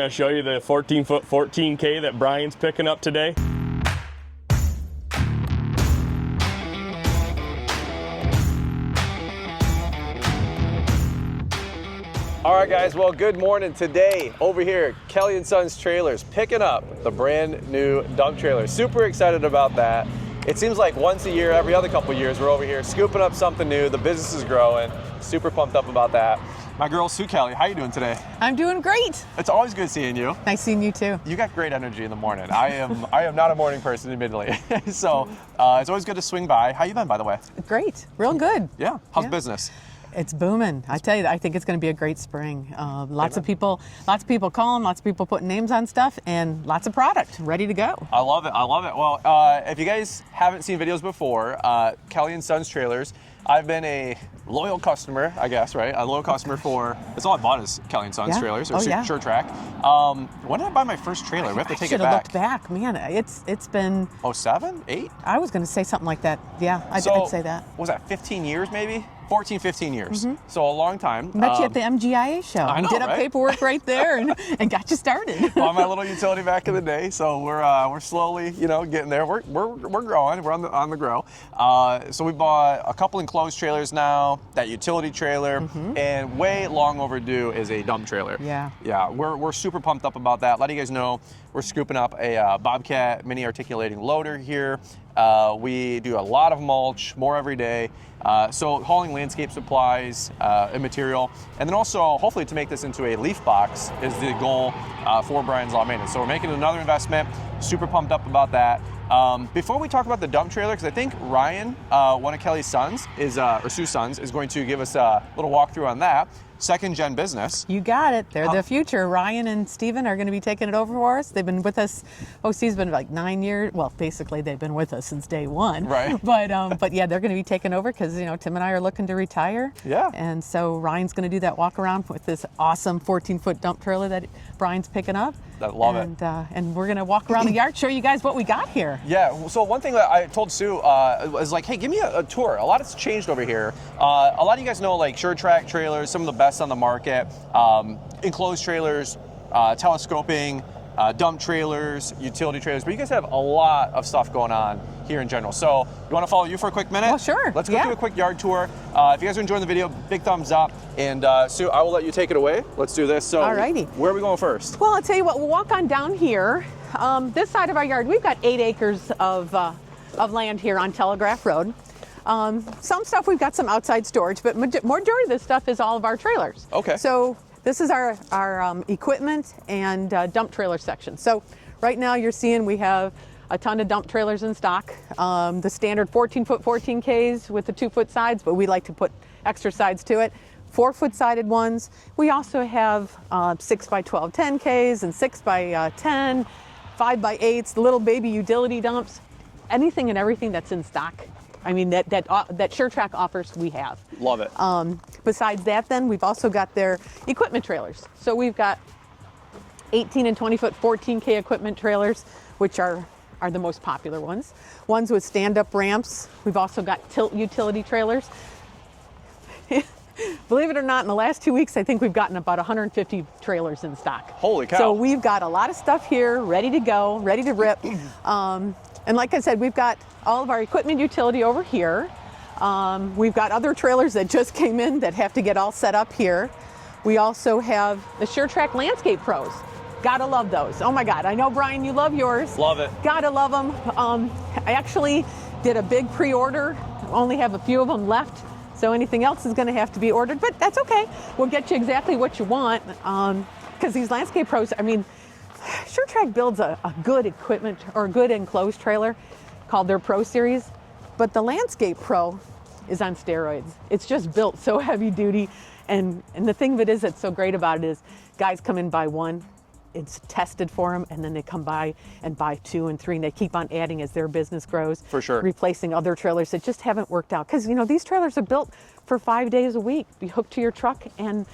to show you the 14-foot 14K that Brian's picking up today. All right, guys, well, good morning. Today, over here, Kelly & Sons Trailers, picking up the brand new dump trailer. Super excited about that. It seems like once a year, every other couple of years, we're over here scooping up something new. The business is growing. Super pumped up about that. My girl, Sue Kelly, how you doing today? I'm doing great. It's always good seeing you. Nice seeing you too. You got great energy in the morning. I am not a morning person, admittedly. So it's always good to swing by. How you been, by the way? Great, real good. Yeah, how's business? It's booming. I tell you, I think it's going to be a great spring. Lots of people calling, lots of people putting names on stuff, and lots of product ready to go. I love it. I love it. Well, if you guys haven't seen videos before, Kelly & Sons Trailers, I've been a loyal customer, I guess, right? A loyal customer for, it's all I bought is Kelly & Sons Trailers, or Sure-Trac. When did I buy my first trailer? We have to take it back. I should have looked back. Man, it's been... 07, 8? I was going to say something like that. Yeah, I'd say that. Was that 15 years maybe? 14, 15 years. So a long time. Met you at the MGIA show. I know, did our paperwork right there and got you started. On my little utility back in the day. So we're slowly, getting there. We're growing. We're on the grow. So we bought a couple enclosed trailers now, that utility trailer, and way long overdue is a dump trailer. Yeah. Yeah, we're super pumped up about that. Letting you guys know we're scooping up a Bobcat mini articulating loader here. We do a lot of mulch, more every day. So hauling landscape supplies and material. And then also, hopefully to make this into a leaf box is the goal for Brian's Lawn Maintenance. So we're making another investment, super pumped up about that. Before we talk about the dump trailer, because I think Ryan, one of Kelly's sons, or Sue's sons, is going to give us a little walkthrough on that. Second gen business. You got it. They're the future. Ryan and Steven are going to be taking it over for us. They've been with us. OC's been like 9 years. Well, basically they've been with us since day one. Right. But yeah, they're going to be taking over because Tim and I are looking to retire. Yeah. And so Ryan's going to do that walk around with this awesome 14-foot dump trailer that Brian's picking up. I love it. And we're going to walk around the yard, show you guys what we got here. Yeah, so one thing that I told Sue was like, hey, give me a tour. A lot has changed over here. A lot of you guys know like Sure-Trac trailers, some of the best on the market, enclosed trailers, telescoping, dump trailers, utility trailers, but you guys have a lot of stuff going on here in general. So you want to follow you for a quick minute? Well, sure. Let's go do a quick yard tour. If you guys are enjoying the video, big thumbs up. And Sue, I will let you take it away. Let's do this. So alrighty. Where are we going first? Well, I'll tell you what, we'll walk on down here. This side of our yard, we've got 8 acres of land here on Telegraph Road. Some stuff we've got some outside storage, but majority of this stuff is all of our trailers. Okay. So this is our equipment and dump trailer section. So right now you're seeing we have a ton of dump trailers in stock. The standard 14-foot 14Ks with the 2-foot sides, but we like to put extra sides to it. 4-foot sided ones. We also have 6x12 10Ks and 6x10, 5x8s, little baby utility dumps, anything and everything that's in stock. I mean, that Sure-Trac offers, we have. Love it. Besides that, then, we've also got their equipment trailers. So we've got 18 and 20-foot 14K equipment trailers, which are the most popular ones. Ones with stand-up ramps. We've also got tilt utility trailers. Believe it or not, in the last 2 weeks, I think we've gotten about 150 trailers in stock. Holy cow. So we've got a lot of stuff here, ready to go, ready to rip. And like I said, we've got all of our equipment utility over here. We've got other trailers that just came in that have to get all set up here. We also have the Sure-Trac Landscape Pros. Gotta love those. Oh my God, I know, Brian, you love yours. Love it. Gotta love them. I actually did a big pre-order. Only have a few of them left. So anything else is gonna have to be ordered, but that's okay. We'll get you exactly what you want. Because these Landscape Pros, I mean, Sure-Trac builds a good equipment or a good enclosed trailer called their Pro Series, but the Landscape Pro is on steroids. It's just built so heavy duty, and the thing that is that's so great about it is guys come in, buy one, it's tested for them, and then they come by and buy 2 and 3, and they keep on adding as their business grows. For sure. Replacing other trailers that just haven't worked out. Because these trailers are built for 5 days a week. Be hooked to your truck, and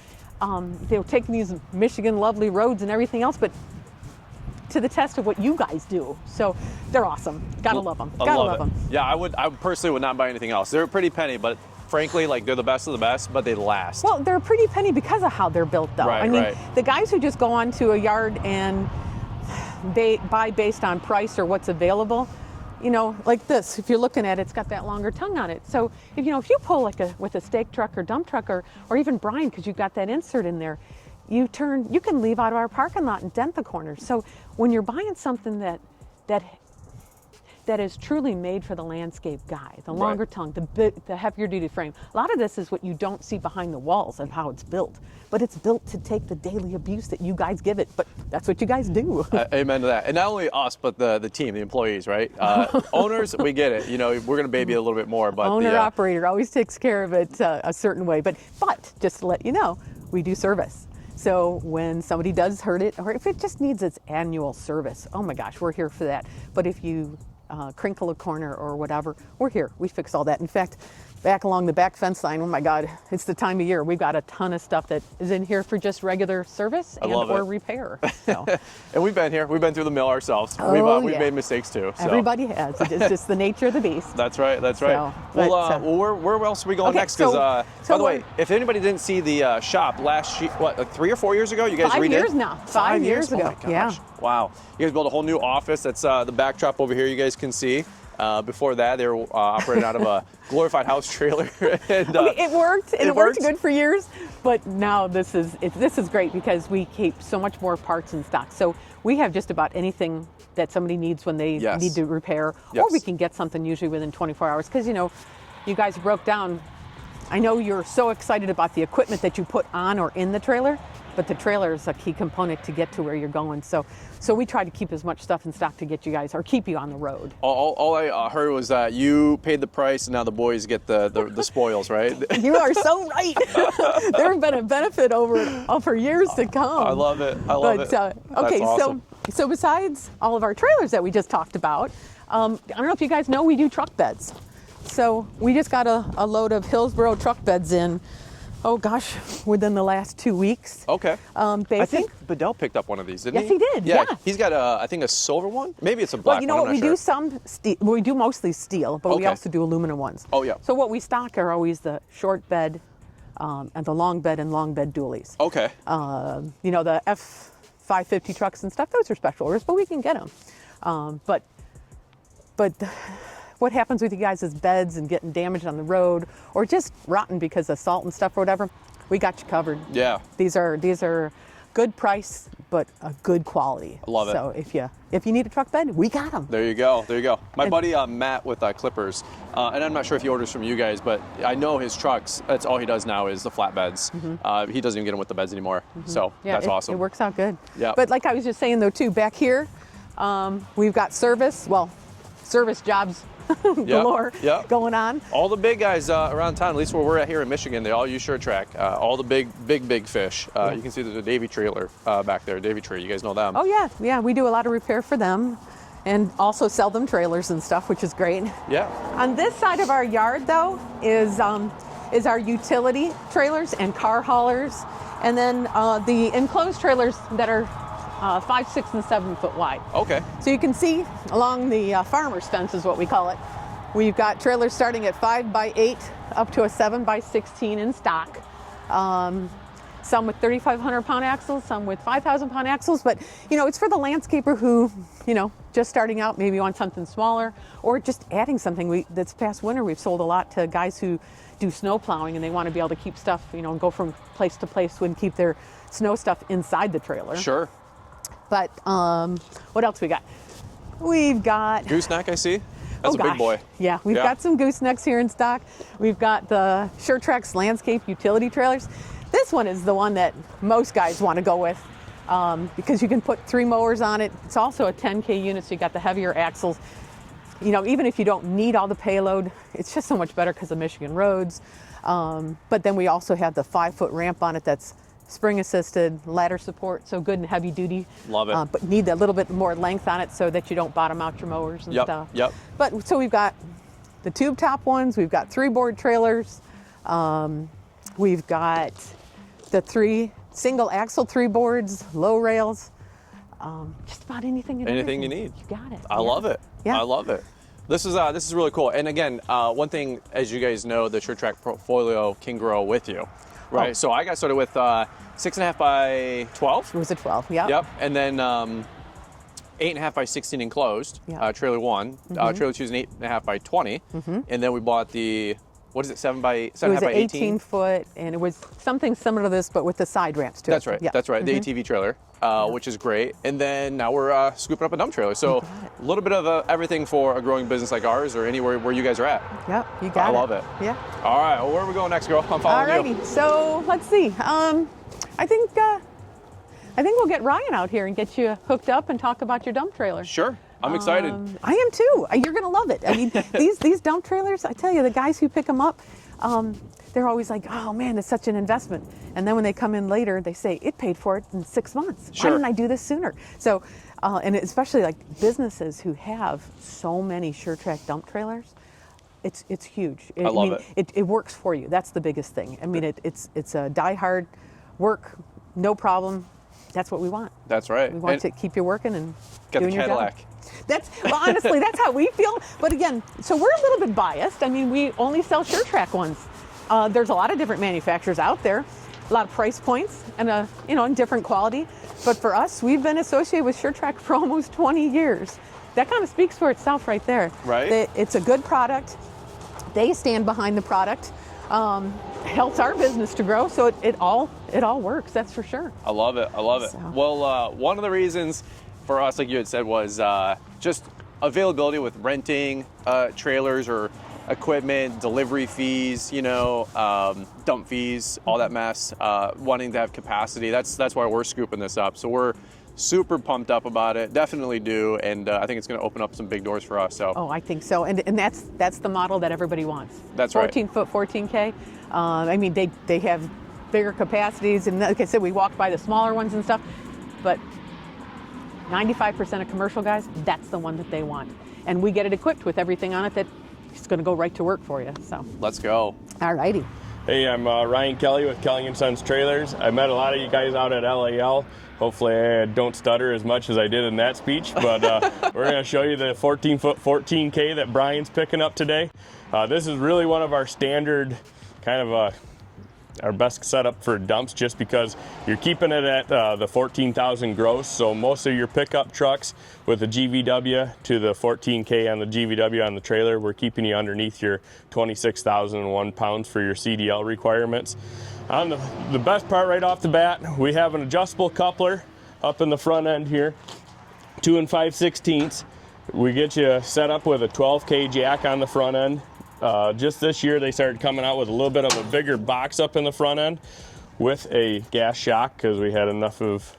they'll take these Michigan lovely roads and everything else, but to the test of what you guys do. So they're awesome. Gotta love them. Gotta love them. Yeah, I personally would not buy anything else. They're a pretty penny, but frankly, like they're the best of the best, but they last. Well, they're a pretty penny because of how they're built, though. Right, I mean, right. the guys who just go onto a yard and they buy based on price or what's available, you know, like this, if you're looking at it, it's got that longer tongue on it. So if you pull like with a stake truck or dump truck or even Brian, because you've got that insert in there, you can leave out of our parking lot and dent the corners. So when you're buying something that is truly made for the landscape guy, the longer tongue, the heavier duty frame. A lot of this is what you don't see behind the walls of how it's built, but it's built to take the daily abuse that you guys give it, but that's what you guys do. Amen to that. And not only us, but the team, the employees, right? Owners, we get it. You know, we're going to baby a little bit more, but Owner-operator always takes care of it a certain way, but just to let you know, we do service. So when somebody does hurt it, or if it just needs its annual service, oh my gosh, we're here for that. But if you crinkle a corner or whatever, we're here. We fix all that. In fact, back along the back fence line, oh my God, it's the time of year. We've got a ton of stuff that is in here for just regular service or repair. So. And we've been here. We've been through the mill ourselves. We've made mistakes too. So. Everybody has. It's just the nature of the beast. That's right. That's right. Where else are we going next? Because by the way, if anybody didn't see the shop last year, like 3 or 4 years ago, you guys redid? 5 years now. 5 years ago. Oh my gosh. Yeah. Wow. You guys built a whole new office. That's the backdrop over here. You guys can see. Before that, they were operating out of a glorified house trailer. And, it worked. It worked good for years, but now this is great because we keep so much more parts in stock. So we have just about anything that somebody needs when they need to repair, or we can get something usually within 24 hours. Because you guys broke down. I know you're so excited about the equipment that you put on or in the trailer, but the trailer is a key component to get to where you're going. So we try to keep as much stuff in stock to get you guys, or keep you on the road. All I heard was that you paid the price and now the boys get the spoils, right? You are so right. There's been a benefit for years to come. I love it. I love it. Okay, awesome. so besides all of our trailers that we just talked about, I don't know if you guys know, we do truck beds. So we just got a load of Hillsboro truck beds in, oh gosh, within the last 2 weeks. Okay. Basic. I think Bedell picked up one of these, didn't he? Yes, he did. Yeah. He's got I think a silver one. Maybe it's a black one. Well, you know what? We do some steel. We do mostly steel, but we also do aluminum ones. Oh yeah. So what we stock are always the short bed, and the long bed and long bed dualies. Okay. The F550 trucks and stuff. Those are special orders, but we can get them. But what happens with you guys is beds and getting damaged on the road, or just rotten because of salt and stuff or whatever, we got you covered. Yeah. These are good price, but a good quality. I love it. So if you need a truck bed, we got them. There you go. There you go. My buddy Matt with Clippers, and I'm not sure if he orders from you guys, but I know his trucks, that's all he does now is the flatbeds. Mm-hmm. He doesn't even get them with the beds anymore. Mm-hmm. So that's awesome. It works out good. Yeah. But like I was just saying though too, back here, we've got service jobs galore going on. All the big guys around town, at least where we're at here in Michigan, they all use Sure-Trac. All the big fish. You can see there's a Davy trailer back there, Davy Tree. You guys know them? Oh yeah, we do a lot of repair for them, and also sell them trailers and stuff, which is great. Yeah. On this side of our yard though is our utility trailers and car haulers, and then the enclosed trailers that are 5, 6, and 7 foot wide. Okay. So you can see along the farmer's fence is what we call it. We've got trailers starting at 5 by 8 up to a 7 by 16 in stock. Some with 3,500 pound axles, some with 5,000 pound axles. But it's for the landscaper who, just starting out, maybe want something smaller, or just adding something. This past winter, we've sold a lot to guys who do snow plowing, and they want to be able to keep stuff, go from place to place and keep their snow stuff inside the trailer. Sure. But what else we got? We've got gooseneck, I see. That's a big boy. Yeah, we've got some goosenecks here in stock. We've got the Sure-Trac's landscape utility trailers. This one is the one that most guys want to go with because you can put 3 mowers on it. It's also a 10K unit, so you got the heavier axles. Even if you don't need all the payload, it's just so much better because of Michigan roads. But then we also have the 5-foot ramp on it that's spring assisted, ladder support, so good and heavy duty. Love it. But need a little bit more length on it so that you don't bottom out your mowers and stuff. Yep. But so we've got the tube top ones, we've got 3-board trailers, we've got the 3 single axle 3-boards, low rails, just about anything. Anything you need. You got it. I love it. Yeah. I love it. This is really cool. And again, one thing, as you guys know, the Sure-Trac portfolio can grow with you, right? Oh. So I got started with 6.5 by 12. It was a 12, yeah. Yep. And then 8.5 by 16 enclosed, Yeah. trailer 1. Trailer 2 is an 8.5 by 20. And then we bought the, what is it, 7.5 It was by an 18 foot, and it was something similar to this, but with the side ramps too. That's right. Yeah. That's right. The ATV trailer, which is great. And then now we're scooping up a dump trailer. So a little bit of everything for a growing business like ours, or anywhere where you guys are at. Yep, you got it. I love it. Yeah. All right. Well, where are we going next, girl? I'm following you. Alrighty. So let's see. I think we'll get Ryan out here and get you hooked up and talk about your dump trailer. Sure. I'm excited. I am too. You're gonna love it. I mean, these dump trailers. I tell you, the guys who pick them up, they're always like, "Oh man, it's such an investment." And then when they come in later, they say, "It paid for it in 6 months. Sure. Why didn't I do this sooner?" So, and especially like businesses who have so many Sure-Trac dump trailers, it's huge. I love it. It works for you. That's the biggest thing. I mean, it's a die-hard work, no problem. That's what we want. That's right. We want to keep you working and Got doing the your Cadillac. job. Well, honestly, that's how we feel. But again, so we're a little bit biased. I mean, we only sell Sure-Trac ones. There's a lot of different manufacturers out there, a lot of price points, and and different quality. But for us, we've been associated with Sure-Trac for almost 20 years. That kind of speaks for itself right there. Right. It's a good product. They stand behind the product. Helps our business to grow, so it all works. That's for sure. I love it. I love it. So. Well, one of the reasons for us, like you had said, was just availability with renting trailers or equipment, delivery fees, dump fees, all that mess. Wanting to have capacity. That's why we're scooping this up. So we're super pumped up about it. Definitely do, and I think it's going to open up some big doors for us. So. Oh, I think so, and that's the model that everybody wants. That's right. 14 foot, 14K. I mean, they have bigger capacities, and like I said, we walked by the smaller ones and stuff, but 95% of commercial guys, that's the one that they want, and we get it equipped with everything on it that it's going to go right to work for you. So Let's go. all righty. Hey, I'm Ryan Kelly with Kelly & Sons Trailers. I met a lot of you guys out at LAL. Hopefully I don't stutter as much as I did in that speech, but we're going to show you the 14 foot 14K that Brian's picking up today. This is really one of our standard kind of our best setup for dumps, just because you're keeping it at the 14,000 gross. So most of your pickup trucks with the GVW to the 14K on the GVW on the trailer, we're keeping you underneath your 26,001 pounds for your CDL requirements. On the best part right off the bat, we have an adjustable coupler up in the front end here, 2 5/16. We get you set up with a 12K jack on the front end. Just this year, they started coming out with a little bit of a bigger box up in the front end with a gas shock, because we had enough of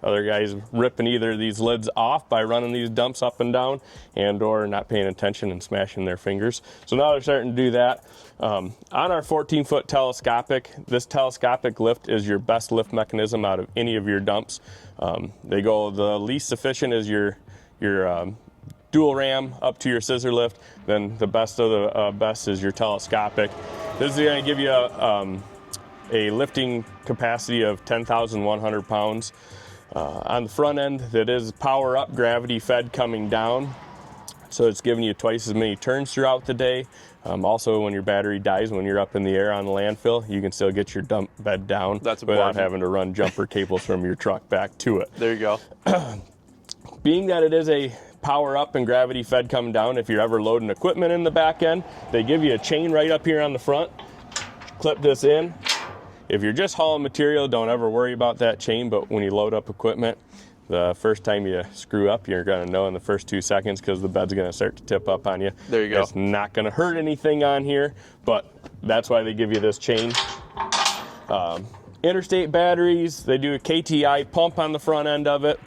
other guys ripping either of these lids off by running these dumps up and down, and or not paying attention and smashing their fingers. So now they're starting to do that. On our 14-foot telescopic, this telescopic lift is your best lift mechanism out of any of your dumps. They go, the least efficient is your dual ram up to your scissor lift, then the best of the best is your telescopic. This is going to give you a lifting capacity of 10,100 pounds. On the front end, that is power up, gravity fed coming down, so it's giving you twice as many turns throughout the day. Also, when your battery dies, when you're up in the air on the landfill, you can still get your dump bed down without having to run jumper cables from your truck back to it. There you go. Being that it is a power up and gravity fed coming down, if you're ever loading equipment in the back end, they give you a chain right up here on the front. Clip this in. If you're just hauling material, don't ever worry about that chain, but when you load up equipment, the first time you screw up, you're going to know in the first 2 seconds, because the bed's going to start to tip up on you. There you go. It's not going to hurt anything on here, but that's why they give you this chain. Interstate batteries, they do a KTI pump on the front end of it.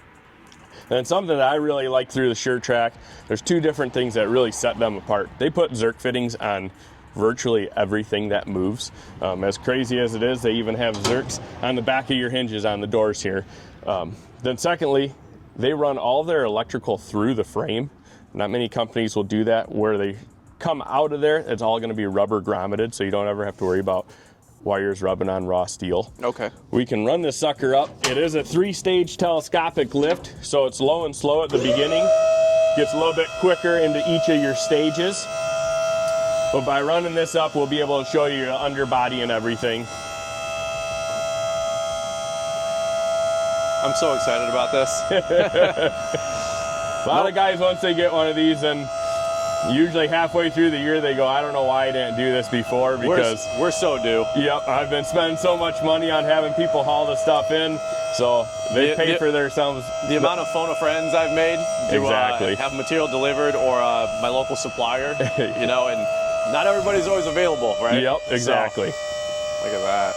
And something that I really like through the Sure-Trac, there's 2 different things that really set them apart. They put Zerk fittings on virtually everything that moves. As crazy as it is, they even have Zerks on the back of your hinges on the doors here. Then secondly, they run all their electrical through the frame. Not many companies will do that, where they come out of there, it's all going to be rubber grommeted, so you don't ever have to worry about wires rubbing on raw steel. Okay. We can run this sucker up. It is a 3-stage telescopic lift, so it's low and slow at the beginning. Gets a little bit quicker into each of your stages. But by running this up, we'll be able to show you your underbody and everything. I'm so excited about this. A lot of guys, once they get one of these, and usually halfway through the year, they go, I don't know why I didn't do this before, because we're so due. Yep, I've been spending so much money on having people haul the stuff in, so they pay for themselves. The amount of phone a friends I've made to Exactly. have material delivered, or my local supplier, you know, and not everybody's always available, right? Yep, exactly. So, look at that.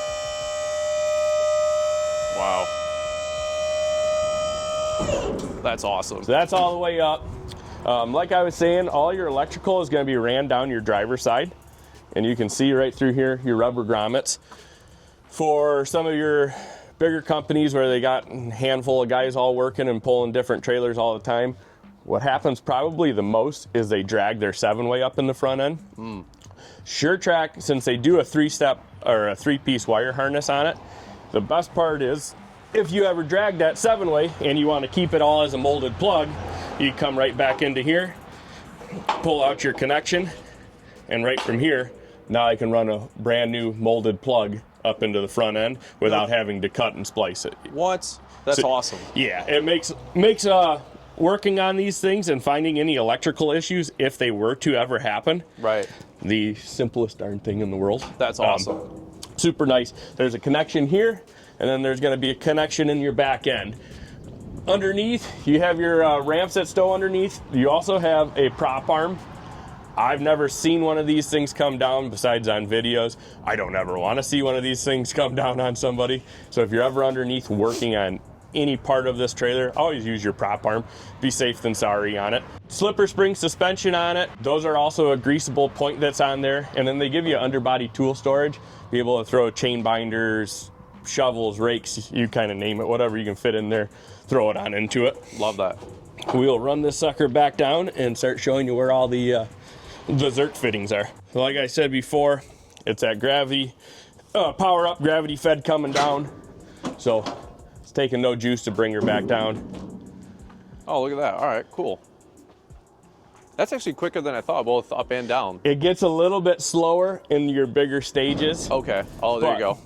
Wow. That's awesome. So that's all the way up. Like I was saying, all your electrical is going to be ran down your driver's side. And you can see right through here your rubber grommets. For some of your bigger companies where they got a handful of guys all working and pulling different trailers all the time, what happens probably the most is they drag their 7-way up in the front end. Sure-Trac, since they do a 3-step or a 3-piece wire harness on it, the best part is if you ever drag that 7-way and you want to keep it all as a molded plug, you come right back into here, pull out your connection, and right from here, now I can run a brand new molded plug up into the front end without having to cut and splice it. What? That's awesome. Yeah, it makes working on these things and finding any electrical issues, if they were to ever happen, Right. the simplest darn thing in the world. That's awesome. Super nice. There's a connection here, and then there's going to be a connection in your back end. Underneath, you have your ramps that stow underneath. You also have a prop arm. I've never seen one of these things come down besides on videos. I don't ever want to see one of these things come down on somebody. So if you're ever underneath working on any part of this trailer, always use your prop arm. Be safe than sorry on it. Slipper spring suspension on it. Those are also a greasable point that's on there. And then they give you underbody tool storage. Be able to throw chain binders, shovels, rakes, you kind of name it, whatever you can fit in there, throw it on into it. Love that. We'll run this sucker back down and start showing you where all the Zerk fittings are. Like I said before, it's that gravity, power up, gravity fed coming down. So it's taking no juice to bring her back down. Oh, look at that. All right, cool. That's actually quicker than I thought, both up and down. It gets a little bit slower in your bigger stages. Okay. Oh, there you go.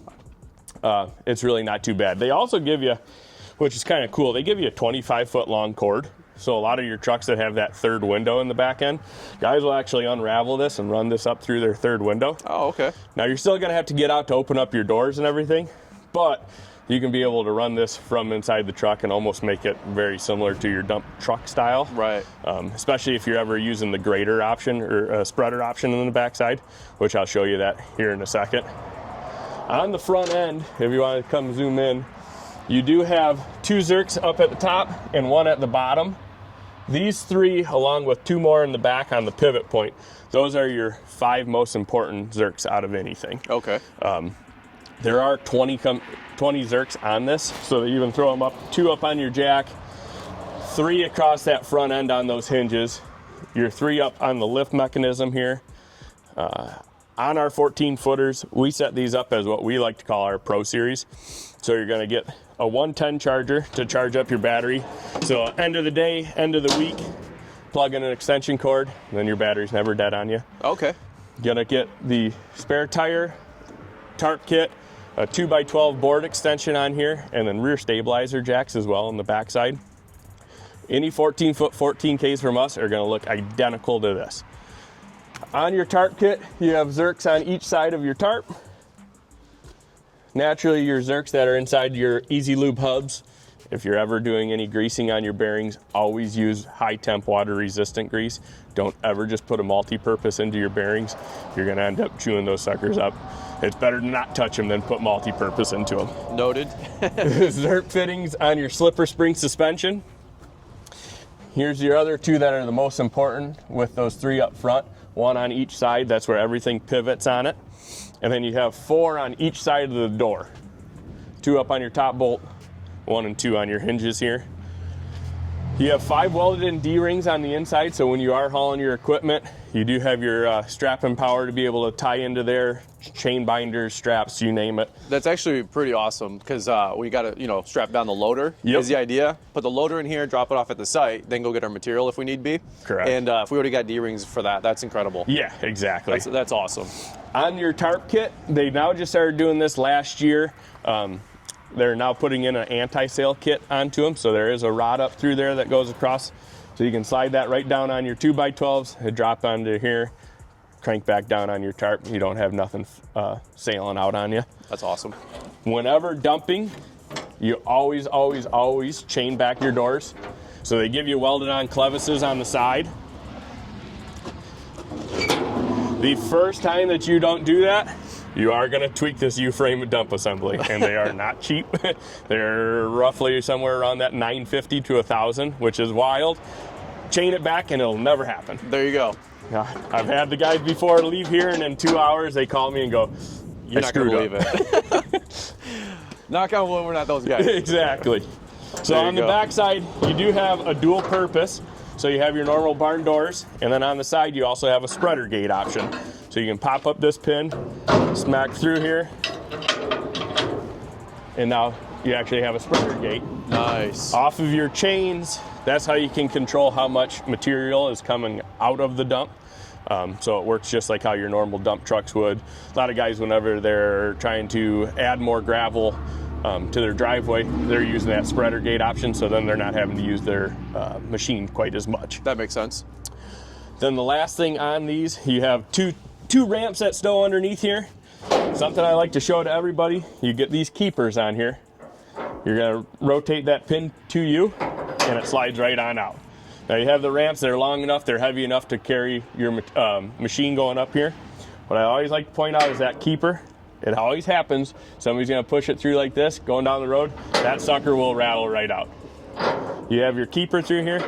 It's really not too bad. They also give you, which is kind of cool, they give you a 25-foot long cord. So a lot of your trucks that have that third window in the back end, guys will actually unravel this and run this up through their third window. Oh, okay. Now you're still gonna have to get out to open up your doors and everything, but you can be able to run this from inside the truck and almost make it very similar to your dump truck style. Right. Especially if you're ever using the grader option or spreader option in the backside, which I'll show you that here in a second. On the front end, if you want to come zoom in, you do have 2 Zerks up at the top and 1 at the bottom. These 3, along with 2 more in the back on the pivot point, those are your 5 most important Zerks out of anything. Okay. There are 20 Zerks on this, so that you can throw them up, 2 up on your jack, 3 across that front end on those hinges, your 3 up on the lift mechanism here. On our 14 footers, we set these up as what we like to call our Pro Series. So you're gonna get a 110 charger to charge up your battery. So end of the day, end of the week, plug in an extension cord, and then your battery's never dead on you. Okay. Gonna get the spare tire, tarp kit, a 2x12 board extension on here, and then rear stabilizer jacks as well on the backside. Any 14-foot 14Ks from us are gonna look identical to this. On your tarp kit, you have Zerks on each side of your tarp. Naturally, your Zerks that are inside your Easy Lube hubs. If you're ever doing any greasing on your bearings, always use high temp water resistant grease. Don't ever just put a multi-purpose into your bearings. You're gonna end up chewing those suckers up. It's better to not touch them than put multi-purpose into them. Noted. Zerk fittings on your slipper spring suspension. Here's your other 2 that are the most important with those 3 up front. 1 on each side, that's where everything pivots on it. And then you have 4 on each side of the door. 2 up on your top bolt, 1 and 2 on your hinges here. You have 5 welded in D-rings on the inside, so when you are hauling your equipment, you do have your strapping power to be able to tie into there, chain binders, straps, you name it. That's actually pretty awesome because we got to, strap down the loader Yep. is the idea. Put the loader in here, drop it off at the site, then go get our material if we need be. Correct. And if we already got D-rings for that, that's incredible. Yeah, exactly. That's awesome. On your tarp kit, they now just started doing this last year. They're now putting in an anti-sail kit onto them, so there is a rod up through there that goes across. So you can slide that right down on your 2x12s, it drop onto here, crank back down on your tarp. You don't have nothing sailing out on you. That's awesome. Whenever dumping, you always, always, always chain back your doors. So they give you welded on clevises on the side. The first time that you don't do that, you are going to tweak this U-frame dump assembly, and they are not cheap. They're roughly somewhere around that $950 to $1,000, which is wild. Chain it back, and it'll never happen. There you go. I've had the guys before leave here, and in 2 hours they call me and go, You're not going to believe it. Knock on wood, we're not those guys. Exactly. So There you on the go. back side, you do have a dual purpose. So you have your normal barn doors, and then on the side you also have a spreader gate option. So you can pop up this pin, smack through here, and now you actually have a spreader gate. Nice. Off of your chains, that's how you can control how much material is coming out of the dump. So it works just like how your normal dump trucks would. A lot of guys, whenever they're trying to add more gravel to their driveway, they're using that spreader gate option, so then they're not having to use their machine quite as much. That makes sense. Then the last thing on these, you have two ramps that stow underneath here. Something I like to show to everybody, you get these keepers on here. You're gonna rotate that pin to you, and it slides right on out. Now you have the ramps, they're long enough, they're heavy enough to carry your machine going up here. What I always like to point out is that keeper. It always happens. Somebody's gonna push it through like this, going down the road, that sucker will rattle right out. You have your keeper through here,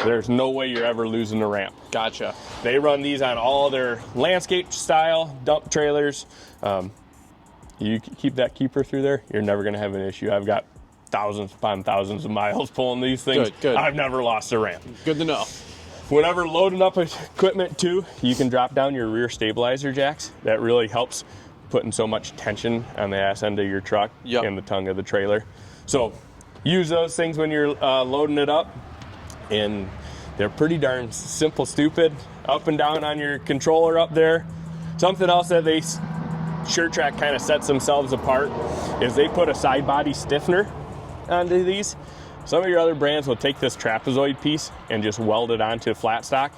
there's no way you're ever losing the ramp. Gotcha. They run these on all their landscape style dump trailers. You keep that keeper through there, you're never gonna have an issue. I've got thousands upon thousands of miles pulling these things. Good. I've never lost a ramp. Good to know. Whenever loading up equipment too, you can drop down your rear stabilizer jacks. That really helps putting so much tension on the ass end of your truck and the tongue of the trailer. So use those things when you're loading it up, and they're pretty darn simple, stupid. Up and down on your controller up there. Something else that Sure-Trac kind of sets themselves apart is they put a side body stiffener onto these. Some of your other brands will take this trapezoid piece and just weld it onto flat stock.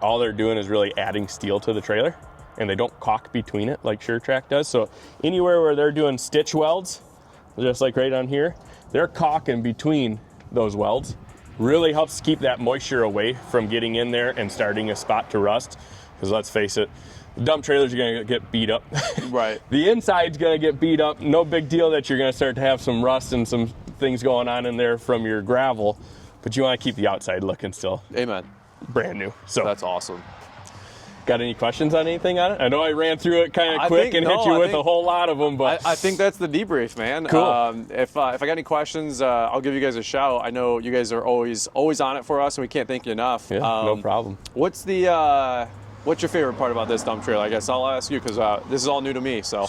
All they're doing is really adding steel to the trailer, and they don't caulk between it like Sure-Trac does. So anywhere where they're doing stitch welds, just like right on here, they're caulking between those welds. Really helps keep that moisture away from getting in there and starting a spot to rust. Because let's face it, the dump trailers are going to get beat up. Right. The inside's going to get beat up. No big deal that you're going to start to have some rust and some things going on in there from your gravel, but you want to keep the outside looking still Amen. brand new. So That's awesome. got any questions on anything on it? I know I ran through it kind of quick and hit you with a whole lot of them, but I think that's the debrief, man. Cool. If I got any questions, I'll give you guys a shout. I know you guys are always on it for us, and we can't thank you enough. yeah, no problem. What's your favorite part about this dump trailer? I guess I'll ask you because this is all new to me. So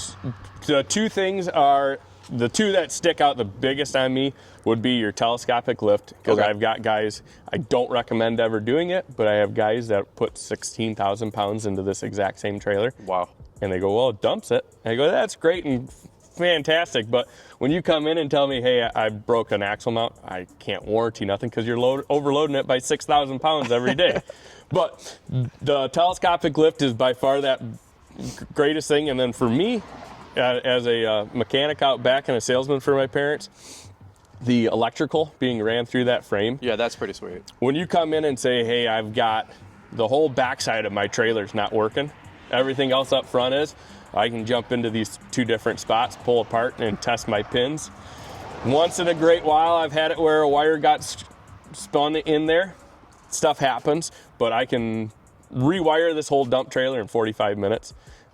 The two things are, the two that stick out the biggest on me would be your telescopic lift, because Okay. I've got guys, I don't recommend ever doing it, but I have guys that put 16,000 pounds into this exact same trailer. wow. And they go, well, it dumps it. And I go, that's great and fantastic, but when you come in and tell me, hey, I broke an axle mount, I can't warranty nothing because you're overloading it by 6,000 pounds every day. But the telescopic lift is by far that greatest thing. And then for me, as a mechanic out back and a salesman for my parents, the electrical being ran through that frame. Yeah, that's pretty sweet. When you come in and say, hey, I've got the whole backside of my trailer's not working, everything else up front is, I can jump into these two different spots, pull apart, and test my pins. Once in a great while, I've had it where a wire got spun in there. Stuff happens, but I can rewire this whole dump trailer in 45 minutes.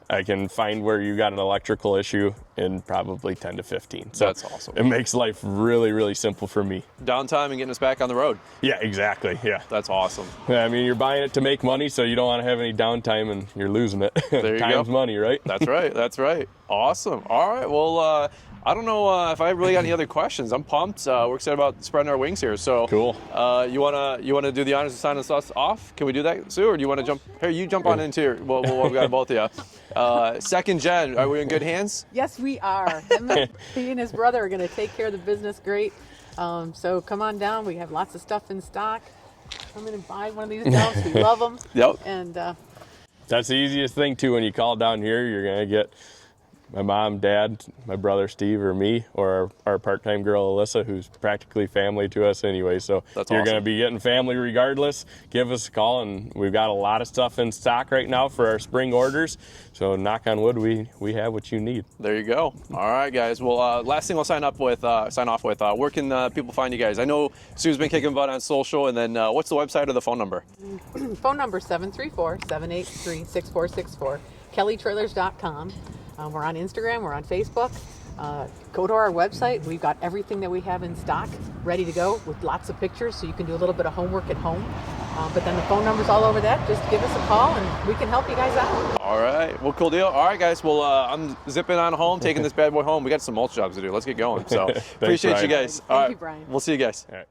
I can find where you got an electrical issue in probably 10 to 15. So That's awesome. It makes life really, really simple for me. Downtime and getting us back on the road. Yeah, exactly. Yeah. That's awesome. I mean, you're buying it to make money, so you don't want to have any downtime and you're losing it. There you Time's go. money, right? That's right. That's right. Awesome. All right. Well, I don't know if I really got any other questions. I'm pumped. We're excited about spreading our wings here. So Cool. You wanna do the honors and sign us off? Can we do that, Sue, or do you want to jump? Here, you jump on into here. Well, we got both of you. Second gen, are we in good hands? Yes, we are. Him and he and his brother are going to take care of the business great. So come on down. We have lots of stuff in stock. Come in and buy one of these dogs. We love them. Yep. And That's the easiest thing, too. When you call down here, you're going to get my mom, dad, my brother Steve, or me, or our part-time girl Alyssa, who's practically family to us anyway. So That's you're awesome. going to be getting family regardless. Give us a call, and we've got a lot of stuff in stock right now for our spring orders. So knock on wood, we have what you need. There you go. All right, guys. Well, last thing I'll sign off with. Where can people find you guys? I know Sue's been kicking butt on social, and then what's the website or the phone number? phone number 734-783-6464. KellyTrailers.com. We're on Instagram. We're on Facebook. Go to our website. We've got everything that we have in stock ready to go with lots of pictures, so you can do a little bit of homework at home. But then the phone number's all over that. Just give us a call, and we can help you guys out. All right. Well, cool deal. All right, guys. Well, I'm zipping on home, taking this bad boy home. We got some mulch jobs to do. Let's get going. So appreciate you Brian. guys. Thank All right. you, Brian. We'll see you guys. All right.